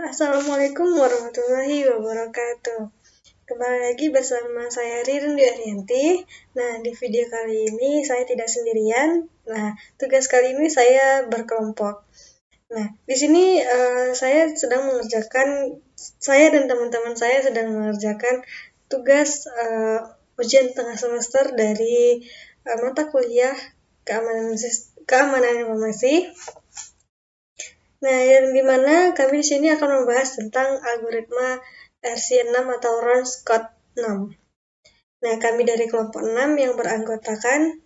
Assalamualaikum warahmatullahi wabarakatuh. Kembali lagi bersama saya Ririn Dwi Ariyanti. Nah, di video kali ini saya tidak sendirian. Nah, tugas kali ini saya berkelompok. Nah, di sini saya dan teman-teman saya sedang mengerjakan tugas ujian tengah semester dari mata kuliah keamanan informasi. Nah, yang dimana kami di sini akan membahas tentang algoritma RC6 atau Ron Scott 6. Nah, kami dari kelompok 6 yang beranggotakan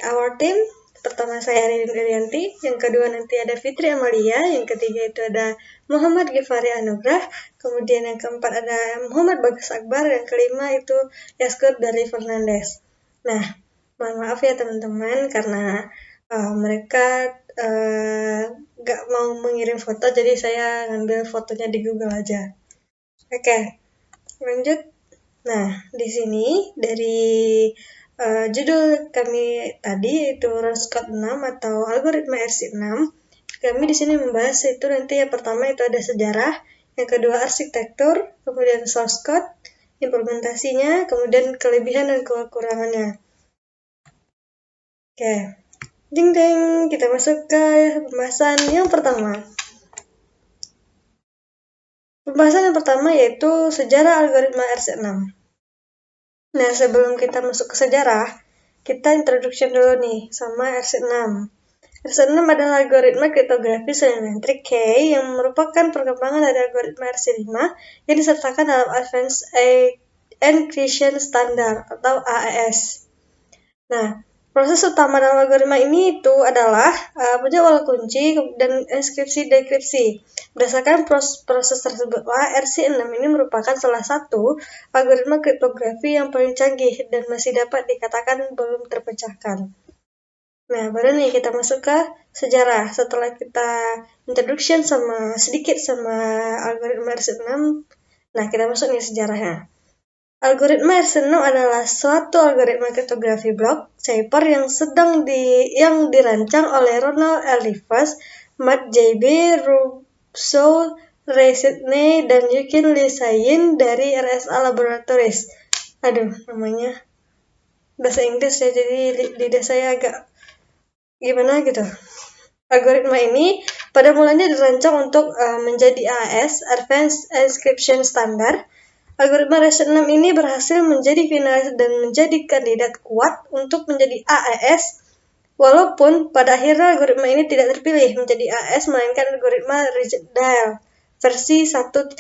our team. Pertama saya Ririn Irianti, yang kedua nanti ada Fitri Amalia, yang ketiga itu ada Muhammad Gifari Anugrah, kemudian yang keempat ada Muhammad Bagas Akbar, yang kelima itu Yaskur dari Fernandes. Nah, mohon maaf ya teman-teman karena mereka gak mau mengirim foto, jadi saya ngambil fotonya di Google aja. Oke, lanjut. Nah, di sini dari judul kami tadi itu Ron Scott 6 atau algoritma RC6. Kami di sini membahas itu nanti yang pertama itu ada sejarah, yang kedua arsitektur, kemudian source code, implementasinya, kemudian kelebihan dan kekurangannya. Oke. Ding ding, kita masuk ke pembahasan yang pertama. Pembahasan yang pertama yaitu sejarah algoritma RC6. Nah, sebelum kita masuk ke sejarah, kita introduction dulu nih sama RC6. RC6 adalah algoritma kriptografi symmetric key yang merupakan perkembangan dari algoritma RC5 yang disertakan dalam Advanced Encryption Standard atau AES. Nah, proses utama dalam algoritma ini itu adalah penjadwalan kunci dan enkripsi-dekripsi. Berdasarkan proses tersebutlah RC6 ini merupakan salah satu algoritma kriptografi yang paling canggih dan masih dapat dikatakan belum terpecahkan. Nah, baru nih kita masuk ke sejarah. Setelah kita introduction sedikit sama algoritma RC6, nah kita masuk nih sejarahnya. Algoritma RC6 adalah suatu algoritma kriptografi block cipher yang dirancang oleh Ronald L. Rivers, Matt J.B. Russo, Ray Sidney, dan Yukin Lee Sayin dari RSA Laboratories. Aduh, namanya bahasa Inggris ya, jadi lidah saya agak gimana gitu. Algoritma ini pada mulanya dirancang untuk menjadi AES, Advanced Encryption Standard. Algoritma RC6 ini berhasil menjadi finalis dan menjadi kandidat kuat untuk menjadi AES, walaupun pada akhirnya algoritma ini tidak terpilih menjadi AES, melainkan algoritma Rigid-Dial. Versi 1.1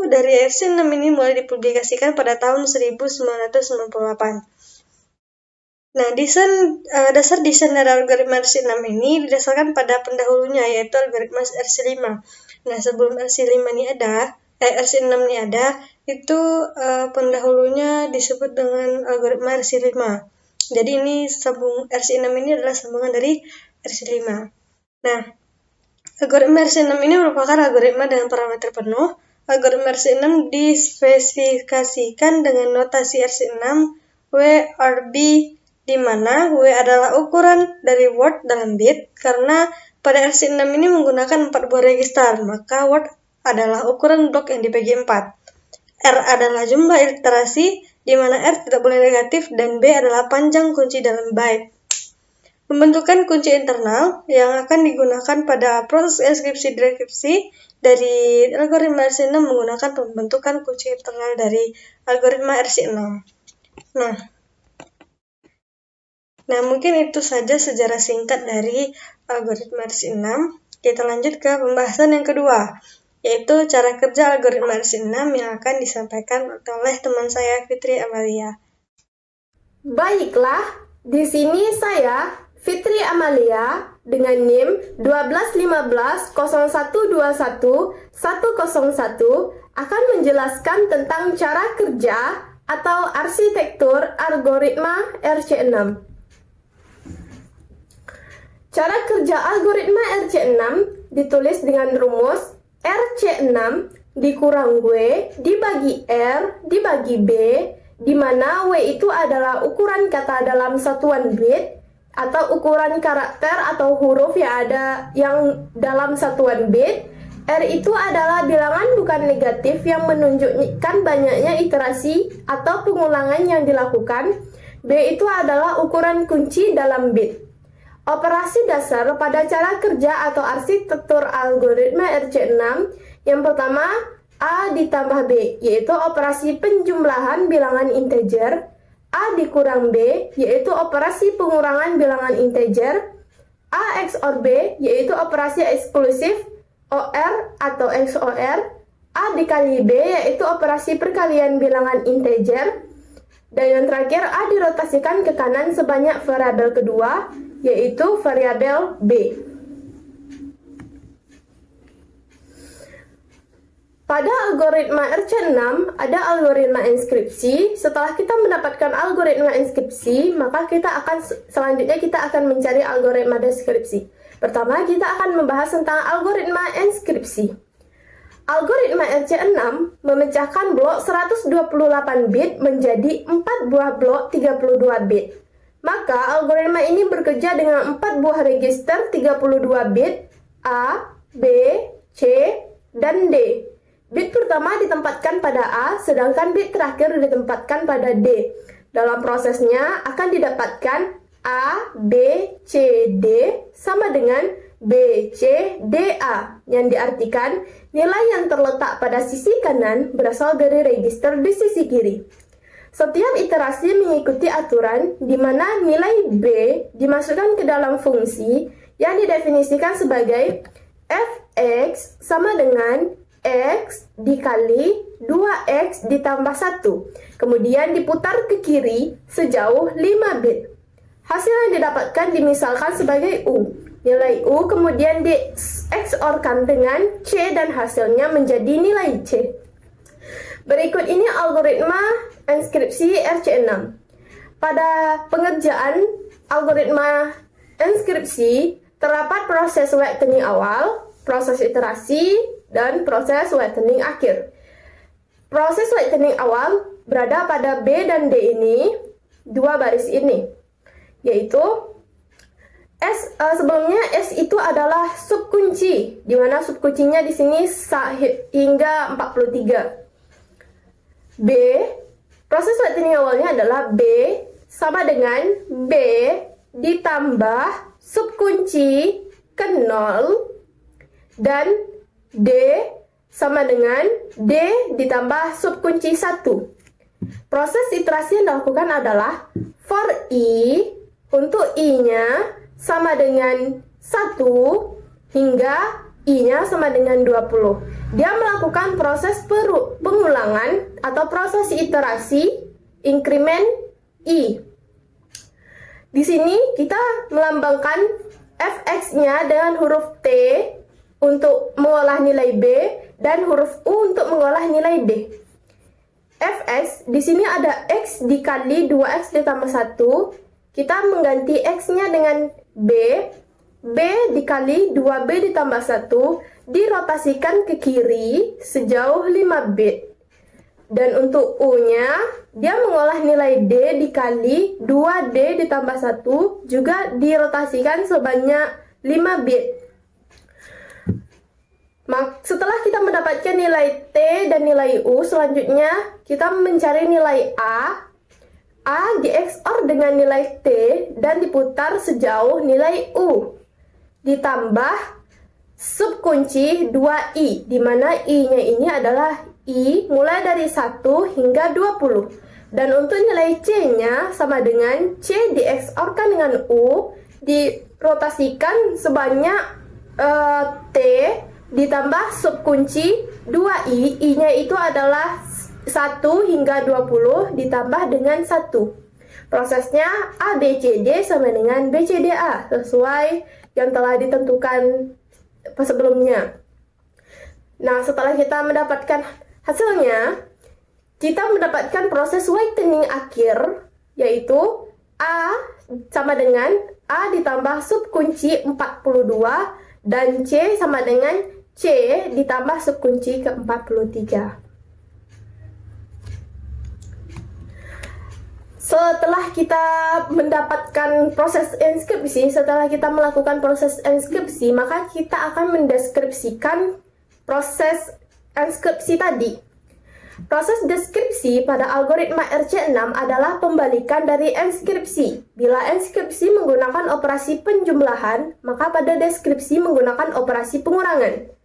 dari RC6 ini mulai dipublikasikan pada tahun 1998. Nah, dasar desain dari algoritma RC6 ini didasarkan pada pendahulunya, yaitu algoritma RC5. Nah, sebelum RC6 ini ada, itu pendahulunya disebut dengan algoritma RC5. Jadi ini RC6 ini adalah sambungan dari RC5. Nah, algoritma RC6 ini merupakan algoritma dengan parameter penuh. Algoritma RC6 dispesifikasikan dengan notasi RC6 WRB, di mana W adalah ukuran dari word dalam bit. Karena pada RC6 ini menggunakan 4 buah register, maka word adalah ukuran blok yang dibagi 4. R adalah jumlah iterasi, di mana R tidak boleh negatif, dan B adalah panjang kunci dalam byte. Pembentukan kunci internal yang akan digunakan pada proses enkripsi-dekripsi dari algoritma RC6 menggunakan pembentukan kunci internal dari algoritma RC6. Nah, mungkin itu saja sejarah singkat dari algoritma RC6. Kita lanjut ke pembahasan yang kedua, yaitu cara kerja algoritma RC6 yang akan disampaikan oleh teman saya Fitri Amalia. Baiklah, di sini saya Fitri Amalia dengan NIM 121012101 akan menjelaskan tentang cara kerja atau arsitektur algoritma RC6. Cara kerja algoritma RC6 ditulis dengan rumus RC6 dikurang W dibagi R dibagi B, di mana W itu adalah ukuran kata dalam satuan bit atau ukuran karakter atau huruf yang ada yang dalam satuan bit, R itu adalah bilangan bukan negatif yang menunjukkan banyaknya iterasi atau pengulangan yang dilakukan. B itu adalah ukuran kunci dalam bit. Operasi dasar pada cara kerja atau arsitektur algoritma RC6 yang pertama A ditambah B, yaitu operasi penjumlahan bilangan integer. A dikurang B, yaitu operasi pengurangan bilangan integer. A XOR B, yaitu operasi eksklusif OR atau XOR. A dikali B, yaitu operasi perkalian bilangan integer. Dan yang terakhir, A dirotasikan ke kanan sebanyak variabel kedua, yaitu variabel B. Pada algoritma RC6 ada algoritma inskripsi. Setelah kita mendapatkan algoritma inskripsi, maka selanjutnya kita akan mencari algoritma deskripsi. Pertama, kita akan membahas tentang algoritma inskripsi. Algoritma RC6 memecahkan blok 128 bit menjadi 4 buah blok 32 bit. Maka algoritma ini bekerja dengan 4 buah register 32 bit A, B, C, dan D. Bit pertama ditempatkan pada A, sedangkan bit terakhir ditempatkan pada D. Dalam prosesnya akan didapatkan A, B, C, D sama dengan B, C, D, A, yang diartikan nilai yang terletak pada sisi kanan berasal dari register di sisi kiri. Setiap iterasi mengikuti aturan di mana nilai B dimasukkan ke dalam fungsi yang didefinisikan sebagai fx sama dengan X dikali 2X ditambah 1. Kemudian diputar ke kiri sejauh 5 bit. Hasil yang didapatkan dimisalkan sebagai U. Nilai U kemudian di XOR-kan dengan C dan hasilnya menjadi nilai C. Berikut ini algoritma inskripsi RC6. Pada pengerjaan algoritma inskripsi terdapat proses whitening awal, proses iterasi, dan proses whitening akhir. Proses whitening awal berada pada B dan D ini, dua baris ini, yaitu sebelumnya S itu adalah subkunci, di mana subkuncinya di sini hingga 43. B, proses whitening awalnya adalah B sama dengan B ditambah subkunci ke 0 dan D sama dengan D ditambah subkunci 1. Proses iterasi yang dilakukan adalah for I untuk I-nya sama dengan 1 hingga I-nya sama dengan 20. Dia melakukan proses pengulangan atau proses iterasi increment I. Di sini kita melambangkan fx-nya dengan huruf T untuk mengolah nilai B dan huruf U untuk mengolah nilai D. Fx di sini ada X dikali 2X ditambah 1. Kita mengganti X-nya dengan B. B dikali 2B ditambah 1 dirotasikan ke kiri sejauh 5 bit. Dan untuk U-nya, dia mengolah nilai D dikali 2D ditambah 1 juga dirotasikan sebanyak 5 bit. Setelah kita mendapatkan nilai T dan nilai U, selanjutnya kita mencari nilai A. A di XOR dengan nilai T dan diputar sejauh nilai U. Ditambah subkunci 2I, di mana I-nya ini adalah I mulai dari 1 hingga 20. Dan untuk nilai C-nya sama dengan C di XOR-kan dengan U, dirotasikan sebanyak T ditambah subkunci 2I, I-nya itu adalah 1 hingga 20 ditambah dengan 1. Prosesnya A, B, C, D sama dengan B, C, D, A, sesuai yang telah ditentukan sebelumnya. Nah, setelah kita mendapatkan hasilnya, kita mendapatkan proses whitening akhir, yaitu A sama dengan A ditambah subkunci 42 dan C sama dengan C ditambah subkunci ke-43. Setelah kita mendapatkan proses inskripsi, setelah kita melakukan proses inskripsi, maka kita akan mendeskripsikan proses enskripsi tadi. Proses deskripsi pada algoritma RC6 adalah pembalikan dari enskripsi. Bila enskripsi menggunakan operasi penjumlahan, maka pada deskripsi menggunakan operasi pengurangan.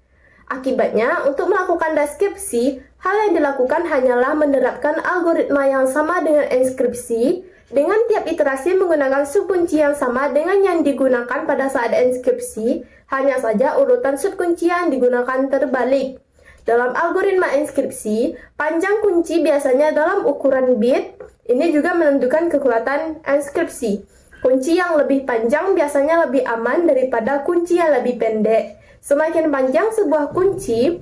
Akibatnya, untuk melakukan deskripsi, hal yang dilakukan hanyalah menerapkan algoritma yang sama dengan enskripsi, dengan tiap iterasi menggunakan subkunci yang sama dengan yang digunakan pada saat enskripsi, hanya saja urutan subkunci yang digunakan terbalik. Dalam algoritma enskripsi, panjang kunci biasanya dalam ukuran bit. Ini juga menentukan kekuatan enskripsi. Kunci yang lebih panjang biasanya lebih aman daripada kunci yang lebih pendek. Semakin panjang sebuah kunci,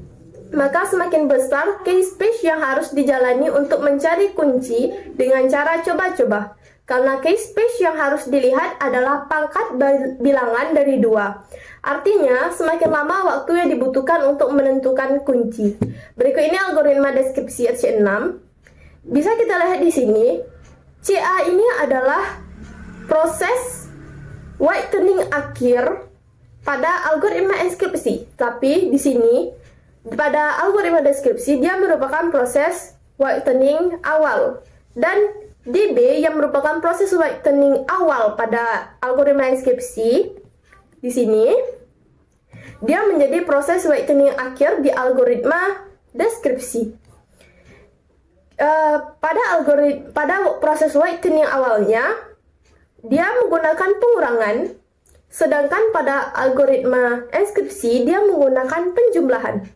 maka semakin besar key space yang harus dijalani untuk mencari kunci dengan cara coba-coba. Karena key space yang harus dilihat adalah pangkat bilangan dari 2. Artinya, semakin lama waktu yang dibutuhkan untuk menentukan kunci. Berikut ini algoritma deskripsi RC6. Bisa kita lihat di sini, CA ini adalah proses whitening akhir pada algoritma enskripsi. Tapi di sini, pada algoritma deskripsi, dia merupakan proses whitening awal. Dan DB yang merupakan proses whitening awal pada algoritma enskripsi, di sini dia menjadi proses whitening akhir di algoritma deskripsi. Pada proses whitening awalnya dia menggunakan pengurangan, sedangkan pada algoritma enskripsi dia menggunakan penjumlahan.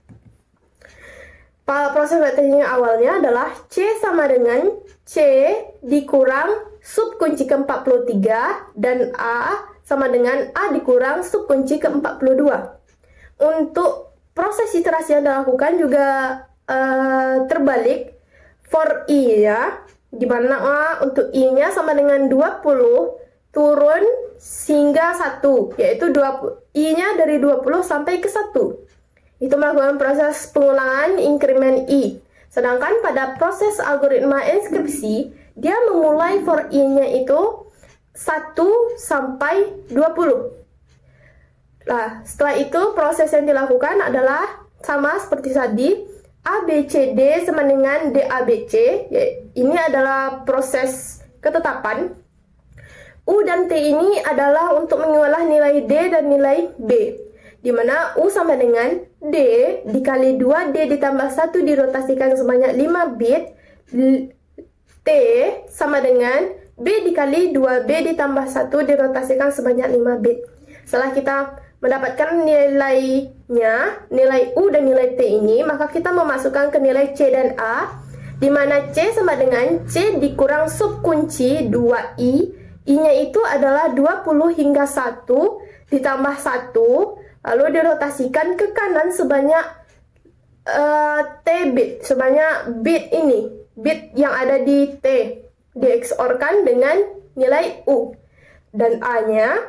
Proses whitening awalnya adalah C sama dengan C dikurang subkunci ke-43 dan A sama dengan A dikurang subkunci ke-42. Untuk proses iterasi yang dilakukan juga terbalik for I-nya, di mana untuk I-nya sama dengan 20 turun hingga 1, yaitu I-nya dari 20 sampai ke 1. Itu melakukan proses pengulangan inkremen I. Sedangkan pada proses algoritma enskripsi, dia memulai for I-nya itu 1 sampai 20. Nah, setelah itu proses yang dilakukan adalah sama seperti tadi, ABCD sama dengan DABC. Ini adalah proses ketetapan. U dan T ini adalah untuk mengolah nilai D dan nilai B, di mana U sama dengan D dikali 2D ditambah 1 dirotasikan sebanyak 5 bit. T sama dengan B dikali 2B ditambah 1 dirotasikan sebanyak 5 bit. Setelah kita mendapatkan nilainya, nilai U dan nilai T ini, maka kita memasukkan ke nilai C dan A, di mana C sama dengan C dikurang subkunci 2I. I-nya itu adalah 20 hingga 1 ditambah 1, lalu dirotasikan ke kanan sebanyak T bit, sebanyak bit ini, bit yang ada di T, di-XOR-kan dengan nilai U. Dan A-nya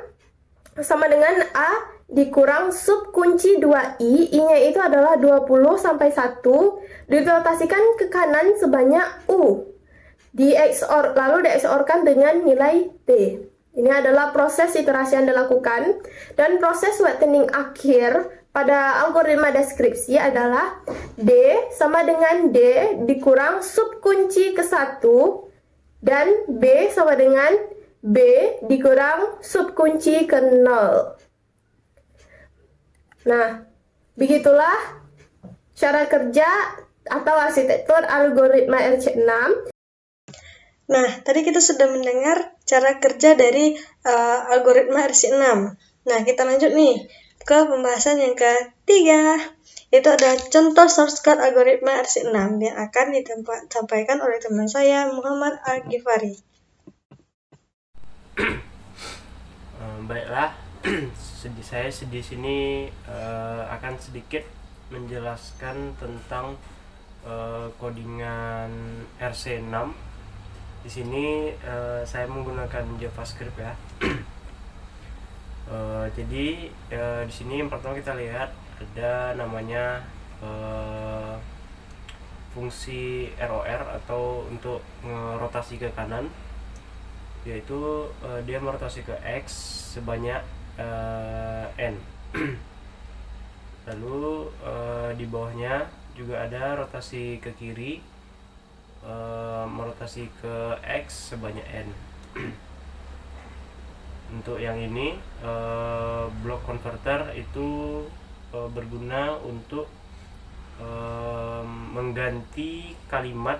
sama dengan A dikurang subkunci 2I, I-nya itu adalah 20 sampai 1, dirotasikan ke kanan sebanyak U. Lalu di-XOR-kan dengan nilai T. Ini adalah proses iterasi yang dilakukan, dan proses whitening akhir pada algoritma deskripsi adalah D sama dengan D dikurang subkunci ke 1 dan B sama dengan B dikurang subkunci ke 0. Nah, begitulah cara kerja atau arsitektur algoritma RC6. Nah, tadi kita sudah mendengar cara kerja dari algoritma RC6. Nah, kita lanjut nih ke pembahasan yang ketiga. Itu adalah contoh shortcut algoritma RC6 yang akan disampaikan oleh teman saya, Muhammad Al-Ghifari. Baiklah, saya di sini akan sedikit menjelaskan tentang codingan RC6. Di sini saya menggunakan JavaScript ya. Jadi di sini yang pertama kita lihat ada namanya fungsi ROR atau untuk merotasi ke kanan, yaitu dia merotasi ke X sebanyak N. Lalu di bawahnya juga ada rotasi ke kiri, merotasi ke X sebanyak N. Untuk yang ini block converter itu berguna untuk mengganti kalimat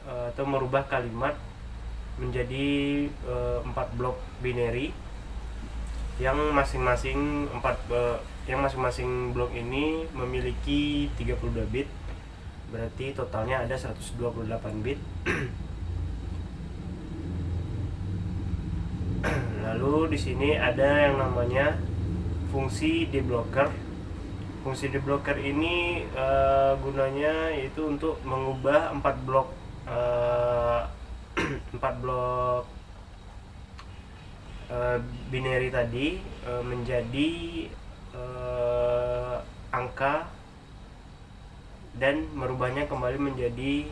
atau merubah kalimat menjadi 4 blok binary yang masing-masing blok ini memiliki 32 bit. Berarti totalnya ada 128 bit. Lalu di sini ada yang namanya fungsi deblocker. Fungsi deblocker ini gunanya yaitu untuk mengubah 4 blok 4 blok binary tadi menjadi angka dan merubahnya kembali menjadi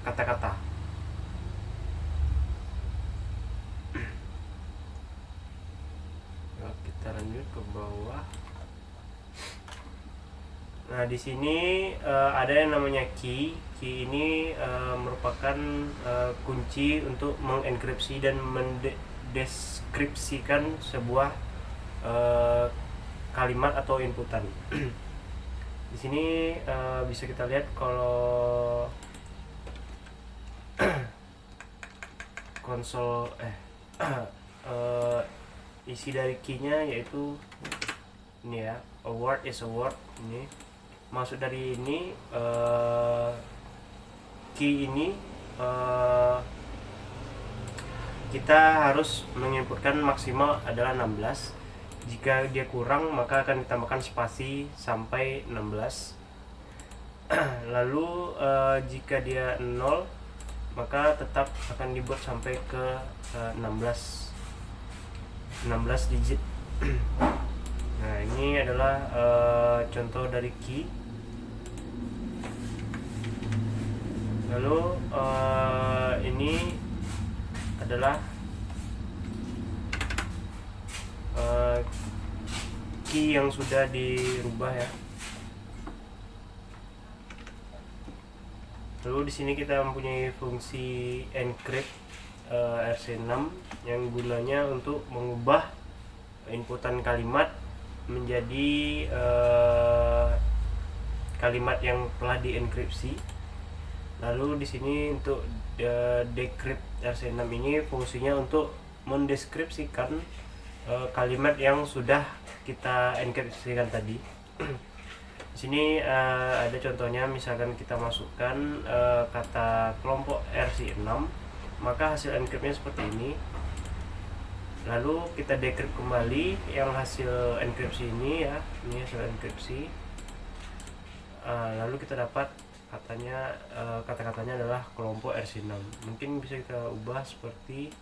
kata-kata. Kita lanjut ke bawah. Nah, di sini ada yang namanya key. Key ini merupakan kunci untuk mengenkripsi dan mendeskripsikan sebuah kalimat atau inputan. Di sini bisa kita lihat kalau konsol isi dari key-nya yaitu ini ya, a word is a word. Ini maksud dari ini key ini kita harus menginputkan maksimal adalah 16. Jika dia kurang maka akan ditambahkan spasi sampai 16. Lalu jika dia 0 maka tetap akan dibuat sampai ke 16 digit. Nah, ini adalah contoh dari key. Lalu ini adalah key yang sudah dirubah ya. Lalu di sini kita mempunyai fungsi encrypt RC6 yang gunanya untuk mengubah inputan kalimat menjadi kalimat yang telah dienkripsi. Lalu di sini untuk decrypt RC6 ini fungsinya untuk mendeskripsikan kalimat yang sudah kita enkripsikan tadi. Di sini ada contohnya, misalkan kita masukkan kata kelompok RC6, maka hasil encryptnya seperti ini. Lalu kita decrypt kembali yang hasil enkripsi ini ya, ini hasil enkripsi. Lalu kita dapat katanya kata-katanya adalah kelompok RC6. Mungkin bisa kita ubah seperti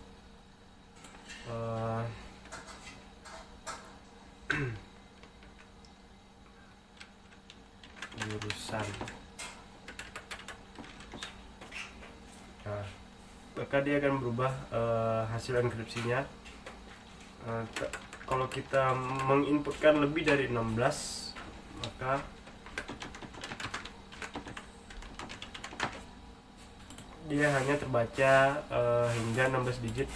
jurusan. Nah, maka dia akan berubah hasil enkripsinya. Kalau kita menginputkan lebih dari 16 maka dia hanya terbaca hingga 16 digit,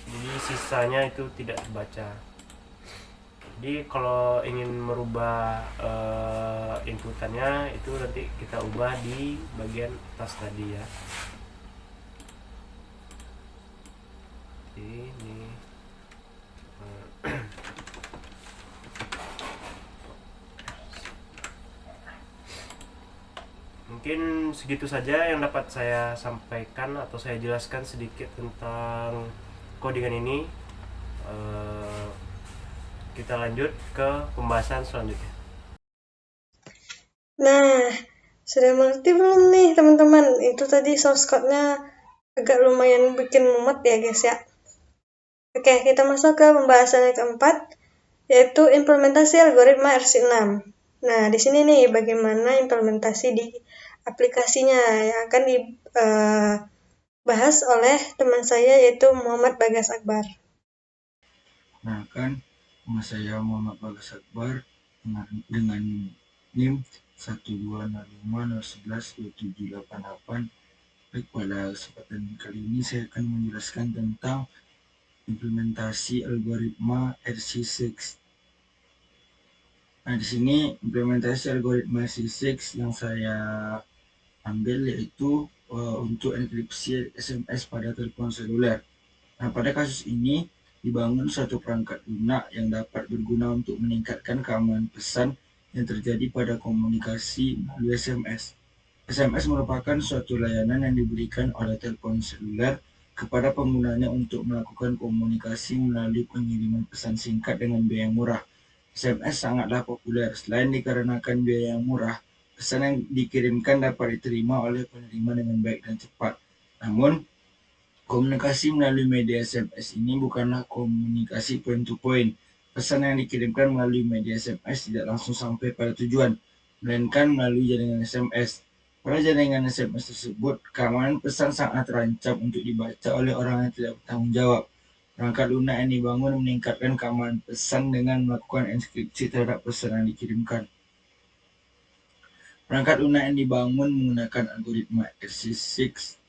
jadi sisanya itu tidak terbaca. Jadi kalau ingin merubah inputannya itu nanti kita ubah di bagian atas tadi ya. Ini mungkin segitu saja yang dapat saya sampaikan atau saya jelaskan sedikit tentang codingan ini. Kita lanjut ke pembahasan selanjutnya. Nah, sudah mengerti belum nih teman-teman? Itu tadi source code-nya agak lumayan bikin mumet ya guys ya. Oke, kita masuk ke pembahasan yang keempat, yaitu implementasi algoritma RC6. Nah, di sini nih bagaimana implementasi di aplikasinya yang akan dibahas oleh teman saya yaitu Muhammad Bagas Akbar. Nah kan, nama saya Muhammad Bagas Akbar. dengan NIM 12050112788. Baik, pada kesempatan kali ini saya akan menjelaskan tentang implementasi algoritma RC6. Nah, di sini implementasi algoritma RC6 yang saya ambil yaitu untuk enkripsi SMS pada telepon seluler. Nah, pada kasus ini dibangun suatu perangkat lunak yang dapat berguna untuk meningkatkan keamanan pesan yang terjadi pada komunikasi melalui SMS. SMS merupakan suatu layanan yang diberikan oleh telepon seluler kepada penggunanya untuk melakukan komunikasi melalui pengiriman pesan singkat dengan biaya yang murah. SMS sangatlah populer selain dikarenakan biaya yang murah. Pesan yang dikirimkan dapat diterima oleh penerima dengan baik dan cepat. Namun, komunikasi melalui media SMS ini bukanlah komunikasi point to point. Pesan yang dikirimkan melalui media SMS tidak langsung sampai pada tujuan, melainkan melalui jaringan SMS. Pada jaringan SMS tersebut, keamanan pesan sangat terancam untuk dibaca oleh orang yang tidak bertanggung jawab. Perangkat lunak yang dibangun meningkatkan keamanan pesan dengan melakukan enkripsi terhadap pesan yang dikirimkan. Perangkat lunak yang dibangun menggunakan algoritma RC6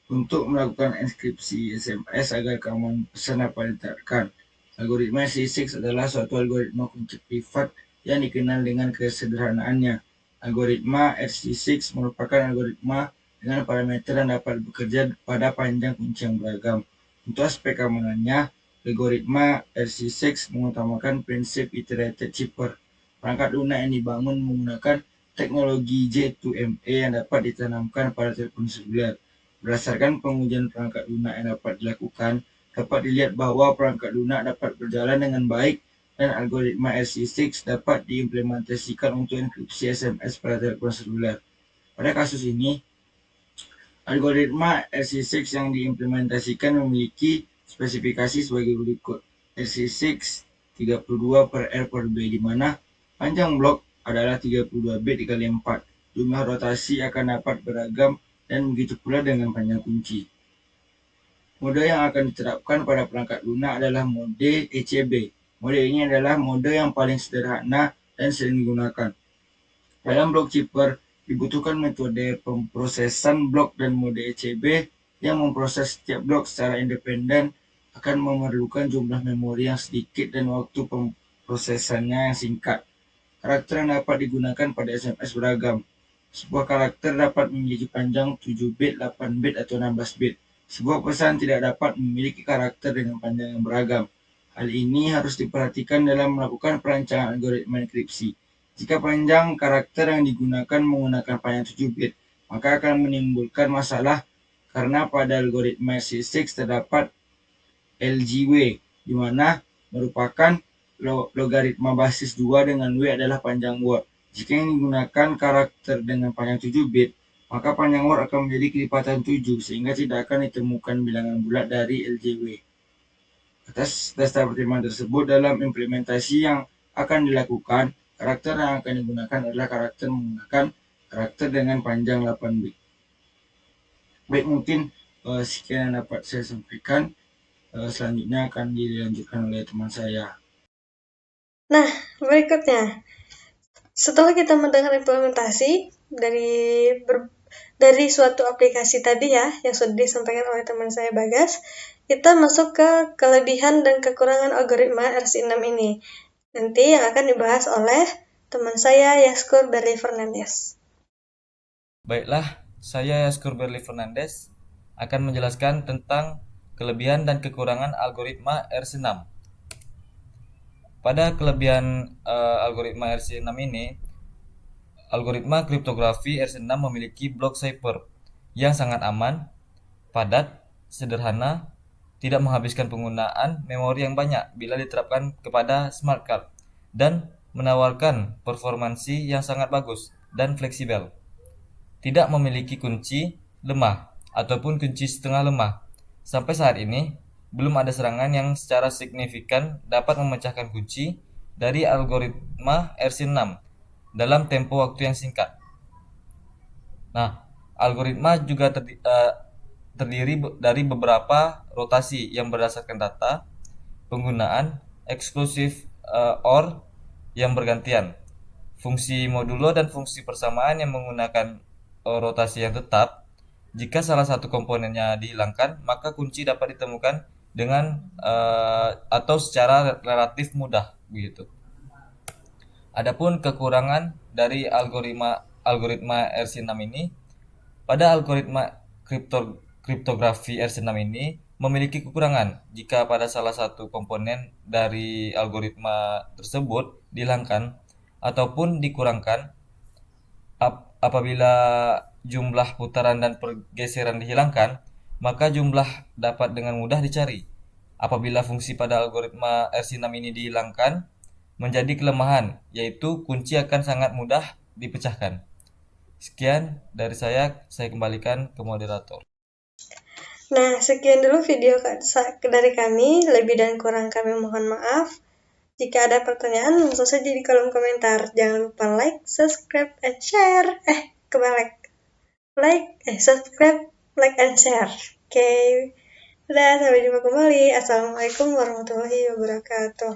untuk melakukan enkripsi SMS agar keamanan pesan dapat ditingkatkan. Algoritma RC6 adalah suatu algoritma kunci privat yang dikenal dengan kesederhanaannya. Algoritma RC6 merupakan algoritma dengan parameter yang dapat bekerja pada panjang kunci yang beragam. Untuk aspek keamanannya, algoritma RC6 mengutamakan prinsip iterated chipper. Perangkat lunak yang dibangun menggunakan teknologi J2MA yang dapat ditanamkan pada telepon seluler. Berdasarkan pengujian perangkat lunak yang dapat dilakukan, dapat dilihat bahwa perangkat lunak dapat berjalan dengan baik dan algoritma RC6 dapat diimplementasikan untuk enkripsi SMS pada telepon seluler. Pada kasus ini, algoritma RC6 yang diimplementasikan memiliki spesifikasi sebagai berikut. RC6 32/R/B, di mana panjang blok adalah 32 bit dikali 4. Jumlah rotasi akan dapat beragam dan begitu pula dengan panjang kunci. Mode yang akan diterapkan pada perangkat lunak adalah mode ECB. Mode ini adalah mode yang paling sederhana dan sering digunakan. Dalam blok chipper, dibutuhkan metode pemrosesan blok, dan mode ECB yang memproses setiap blok secara independen akan memerlukan jumlah memori yang sedikit dan waktu pemrosesannya yang singkat. Karakter yang dapat digunakan pada SMS beragam. Sebuah karakter dapat memiliki panjang 7 bit, 8 bit, atau 16 bit. Sebuah pesan tidak dapat memiliki karakter dengan panjang yang beragam. Hal ini harus diperhatikan dalam melakukan perancangan algoritma enkripsi. Jika panjang karakter yang digunakan menggunakan panjang 7 bit, maka akan menimbulkan masalah karena pada algoritma RC6 terdapat LGW, di mana merupakan logaritma basis 2 dengan W adalah panjang word. Jika yang digunakan karakter dengan panjang 7 bit, maka panjang word akan menjadi kelipatan 7, sehingga tidak akan ditemukan bilangan bulat dari LGW. Atas dasar pertimbangan tersebut, dalam implementasi yang akan dilakukan, karakter yang akan digunakan adalah karakter menggunakan karakter dengan panjang 8 bit. Baik, mungkin sekian yang dapat saya sampaikan. Selanjutnya akan dilanjutkan oleh teman saya. Nah, berikutnya, setelah kita mendengar implementasi dari suatu aplikasi tadi ya, yang sudah disampaikan oleh teman saya Bagas, kita masuk ke kelebihan dan kekurangan algoritma RC6 ini. Nanti yang akan dibahas oleh teman saya Yaskur Berli Fernandes. Baiklah, saya Yaskur Berli Fernandes akan menjelaskan tentang kelebihan dan kekurangan algoritma RC6. Pada kelebihan algoritma RC6 ini, algoritma kriptografi RC6 memiliki block cipher yang sangat aman, padat, sederhana, tidak menghabiskan penggunaan memori yang banyak bila diterapkan kepada smart card, dan menawarkan performansi yang sangat bagus dan fleksibel. Tidak memiliki kunci lemah ataupun kunci setengah lemah. Sampai saat ini, belum ada serangan yang secara signifikan dapat memecahkan kunci dari algoritma RC6 dalam tempo waktu yang singkat. Nah, algoritma juga terdiri dari beberapa rotasi yang berdasarkan data, penggunaan eksklusif OR yang bergantian, fungsi modulo dan fungsi persamaan yang menggunakan rotasi yang tetap. Jika salah satu komponennya dihilangkan, maka kunci dapat ditemukan dengan atau secara relatif mudah begitu. Adapun kekurangan dari algoritma RC6 ini, pada algoritma kriptografi RC6 ini memiliki kekurangan jika pada salah satu komponen dari algoritma tersebut dihilangkan ataupun dikurangkan. Apabila jumlah putaran dan pergeseran dihilangkan, maka jumlah dapat dengan mudah dicari. Apabila fungsi pada algoritma RC6 ini dihilangkan, menjadi kelemahan, yaitu kunci akan sangat mudah dipecahkan. Sekian dari saya kembalikan ke moderator. Nah, sekian dulu video dari kami. Lebih dan kurang kami mohon maaf. Jika ada pertanyaan, langsung saja di kolom komentar. Jangan lupa like, subscribe, and share. Kebalik. Subscribe, like, and share. Oke. Udah, sampai jumpa kembali. Assalamualaikum warahmatullahi wabarakatuh.